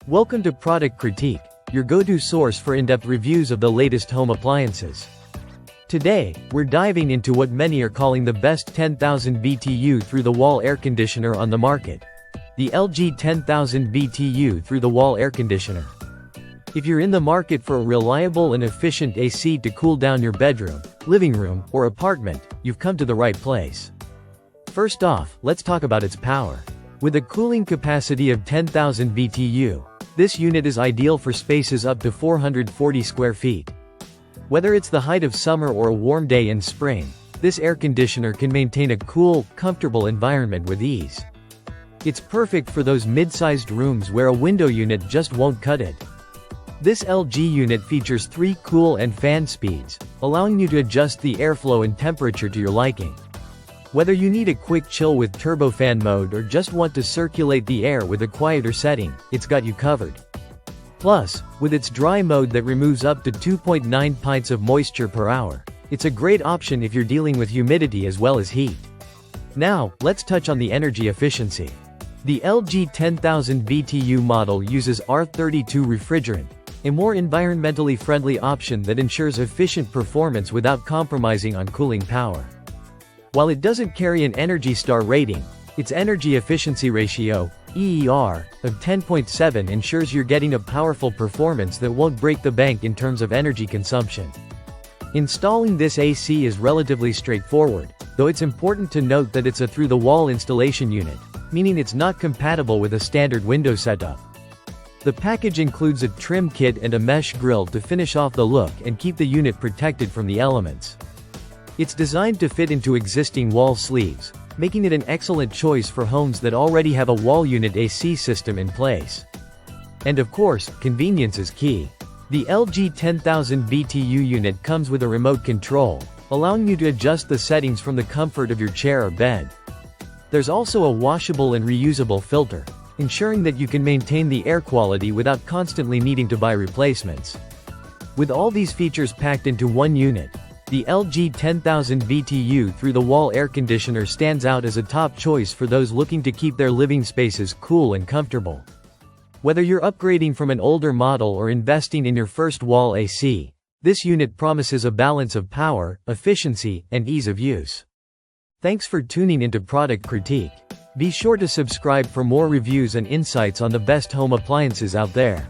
Welcome to Product Critique, your go-to source for in-depth reviews of the latest home appliances. Today, we're diving into what many are calling the best 10,000 BTU through-the-wall air conditioner on the market. The LG 10,000 BTU through-the-wall air conditioner. If you're in the market for a reliable and efficient AC to cool down your bedroom, living room, or apartment, you've come to the right place. First off, let's talk about its power. With a cooling capacity of 10,000 BTU, this unit is ideal for spaces up to 440 square feet. Whether it's the height of summer or a warm day in spring, this air conditioner can maintain a cool, comfortable environment with ease. It's perfect for those mid-sized rooms where a window unit just won't cut it. This LG unit features 3 cool and fan speeds, allowing you to adjust the airflow and temperature to your liking. Whether you need a quick chill with turbofan mode or just want to circulate the air with a quieter setting, it's got you covered. Plus, with its dry mode that removes up to 2.9 pints of moisture per hour, it's a great option if you're dealing with humidity as well as heat. Now, let's touch on the energy efficiency. The LG 10,000 BTU model uses R32 refrigerant, a more environmentally friendly option that ensures efficient performance without compromising on cooling power. While it doesn't carry an Energy Star rating, its energy efficiency ratio, EER, of 10.7 ensures you're getting a powerful performance that won't break the bank in terms of energy consumption. Installing this AC is relatively straightforward, though it's important to note that it's a through-the-wall installation unit, meaning it's not compatible with a standard window setup. The package includes a trim kit and a mesh grille to finish off the look and keep the unit protected from the elements. It's designed to fit into existing wall sleeves, making it an excellent choice for homes that already have a wall unit AC system in place. And of course, convenience is key. The LG 10,000 BTU unit comes with a remote control, allowing you to adjust the settings from the comfort of your chair or bed. There's also a washable and reusable filter, ensuring that you can maintain the air quality without constantly needing to buy replacements. With all these features packed into one unit, the LG 10,000 BTU through-the-wall air conditioner stands out as a top choice for those looking to keep their living spaces cool and comfortable. Whether you're upgrading from an older model or investing in your first wall AC, this unit promises a balance of power, efficiency, and ease of use. Thanks for tuning into Product Critique. Be sure to subscribe for more reviews and insights on the best home appliances out there.